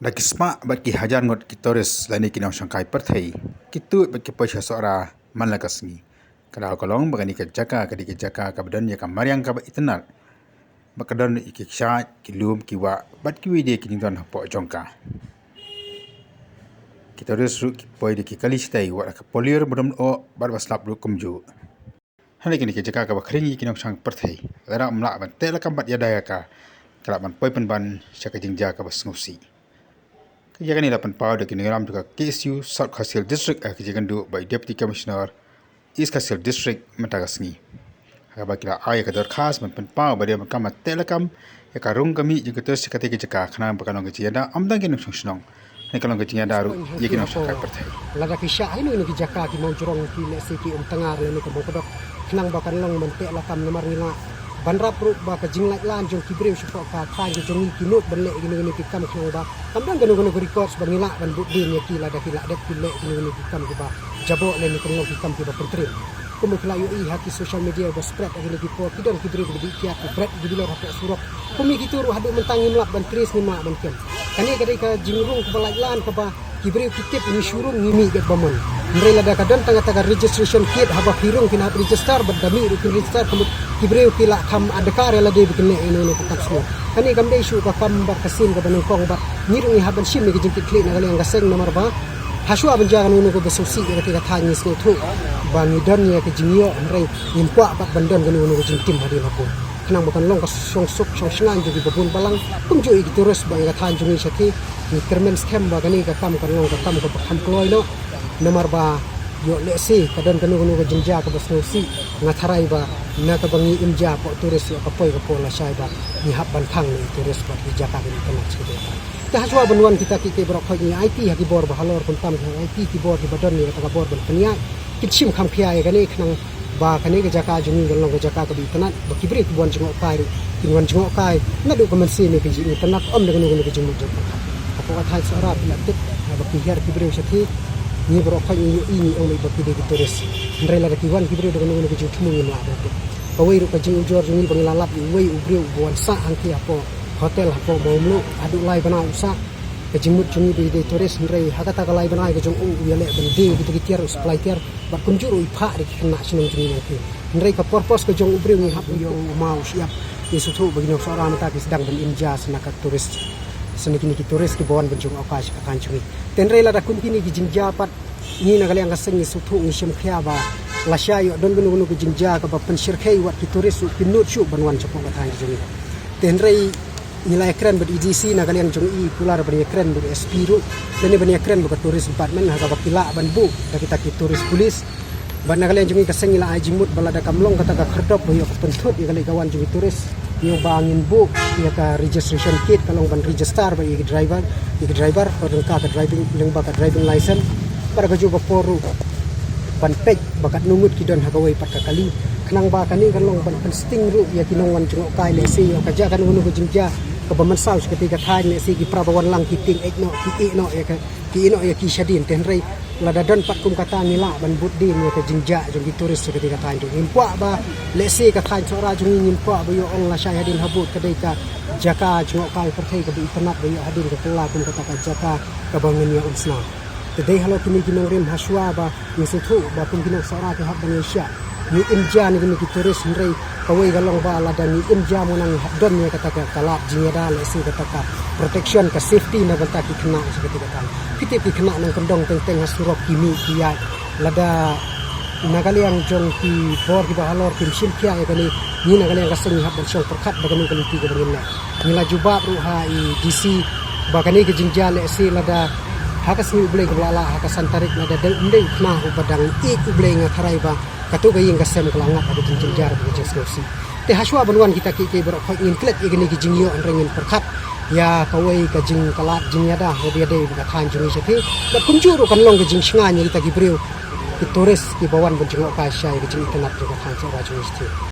Lagi smak bat ki hajar ngot ki toris lani ki nong Shanghai perthai ki tu bat ki poisha sora man la kasngi kada kolong bagani ke jaka kadi ke jaka ka badan ya ka mariang ka ba itnal bakadon ki sha ki lum ki wa bat ki wide ki ningdon po jongka ki toris ru ki poi de ki kalistai wa ka polier bodom o bar baslap ru kumju hani ki jaka ka ba khringi ki nong Shanghai perthai lara amla ban tela kam bat ya daya ka kala ban poi ban syaka jingja ka basngusi Kerja ni lapan pau dekat negara juga KSU South Khasil District kerja kandu by Deputy Commissioner East Khasil District Matagasni. Agak kira ayah kadar khas men pau pada makam telekam ya karung kami juga terus sekati kerja kerana bukan orang kerja ada amdang kena senang. Ni kalau kerja ada ru ya kena sekai pertai. Lada kisah ini kerja ki mau jorong ki seki tengar ni ke bokadok kenang bakan long men telekam nomor ngila banra pro ba ka jinglak lan jong kibreu support ka than jong ki not benle gini ki kam khang ba kamdang gano records bangila ban budin ya ki la da ki la det ki le gini ki kam ba jabo le ni kong ki kam ki ba pentri kumu kla yu i haki social media ba spread gini ki po ki don kibreu bi ki ak bread bi lo hak surok kumi ki turu hadu mentangi mlak ban tris ni ma ban kem kani kadai ka jingrung ka lan ka ba kibreu ki tip ni shurung ni mi get bamon Mereka dah kadang tengah-tengah registration kit haba hirung kena register berdami rukin register kamu kibreu kila kam adakar ya lade bikin ini tetap semua. Kani kam dai isu ka kam bar kasin ka banungkong ba ngirung ni haban sim ni jingkit klik na yang gaseng nomor ba hasu aban jangan unu ko besusi ka tika thangi sne thu ba ni don ya ke jingyo mrei impwa bat bandon ka unu ko jingtim hadi lapo. Kenang bukan long ka songsuk songsngan jadi babun balang kumjo i terus ba ka thanjungi sati ni kermen scam ba kani ka kam ka long ka kam ka kam kloy no nomor ba yo lesi kadang kanu ka jinja ka basnosi ngatharai ba na ka bangi imja po turis yo ka poi ka pola sai ba ni habban thang ni turis ba di jaka ni kana chide ta haswa banwan kita ki brok khoi ni IT ha ki bor ba halor kun tam IT ki bor ki badon ni ka bor ban pania kitchim kham khia ya gani khnang ba kani ka jaka juni galong ka jaka ka bi tanat ba kibri ki bon jingo kai ki wan jingo kai na du ka man si ni ki ji tanat om de kanu ki jingo jaka ko ka thai sara bi lat ba ki her kibri sati ni bro khoi ni ini ong ni bakide ki toris ndrela ki wan kibre do ngono ki jutmu ni la do awai ru ka jing ujor ni bang lalap ni wei ubreu buan sa angki apo hotel apo bomlu adu lai bana usa ka jimut juni de toris ndrei hakata ka lai bana ka jong u yale ben de ki tiar supply tiar ba kunjuru ipha ri kena sinong juni ni ndrei ka purpose ka jong ubreu ni hap yo mau siap yesu thu bagino sora mata ki sedang ben inja senaka toris seniki ki turis ki bon benjung akas ka kancungi tenrei la da kuntini ki jinja pat ni na kali ang kaseng ni suthu ni sim khia ba la sha yo don gunu ki jinja ka ba penshir khei wat ki turis ki nut shu banwan chapong ka tang jungi tenrei nilai keren bad EDC na kali ang jung i pular bani keren bad SP ru deni bani keren bad turis department ha ka ba kila ban bu da kita ki turis polis ban na kali ang jungi kaseng ila ajimut balada kamlong kata ka kherdop yo ka pentut ya kali kawan jungi turis yung bangin book ya ka registration kit kalong ban register ba yung driver or ka driving yung ba ka driving license para ka juga poru ban peg bakat nungut kidon hagaway pat kakali kanang ba kani kalong ban sting ru ya kinongwan jung kai lesi yo kaja kan unu ko jingja ka baman saus ketika than lesi ki prabawan lang kiting no ki no ya ki no ya ki shadin tenrei lada don pat kum kata ngila ban budin ya ka jingja jung turis ketika than jung impwa ba lesi ka than sora jung impwa ba yo ong la syai hadin habut kadai ka jaka jung kai perthai ka bi tanat ba yo hadin ka kala kum kata ka jaka ka bangun ya unsna tedai halo kini kinong rim haswa ba misuthu ba kum kinong sora ka hab Indonesia ni imja ni ki turis ndrei kawai galong ba lada ni imja mo nang don ya kata ka kalap jingeda lesi kata ka protection ka safety na banta ki kena seperti kata kitip ki kena nang kendong teng hasurok kimi kiai lada nagali ang jong ki bor ki bahalor kim sim kia ya kani ni nagali ang kaseng hab dan syong perkat bagani kali ti ka bangin nila jubab ruha i DC bagani ke jingja lesi lada hakas ni ublay kablala hakasan tarik nada ndeng kna hu badang ik ublay ngakharai ba katu ga yeng kasem kelangat ada jingjar ba jesnosi te haswa banwan kita ki berok khoi inklet igni ki jingyo anrengin perkat ya kawai ka jing kalat jingyada hodia de ba than jingi sethi ba kunjuru kan long ka jing snga ni kita ki breu ki toris ki bawan benjing ka syai ki jing tenat ka than sa ba jingi sethi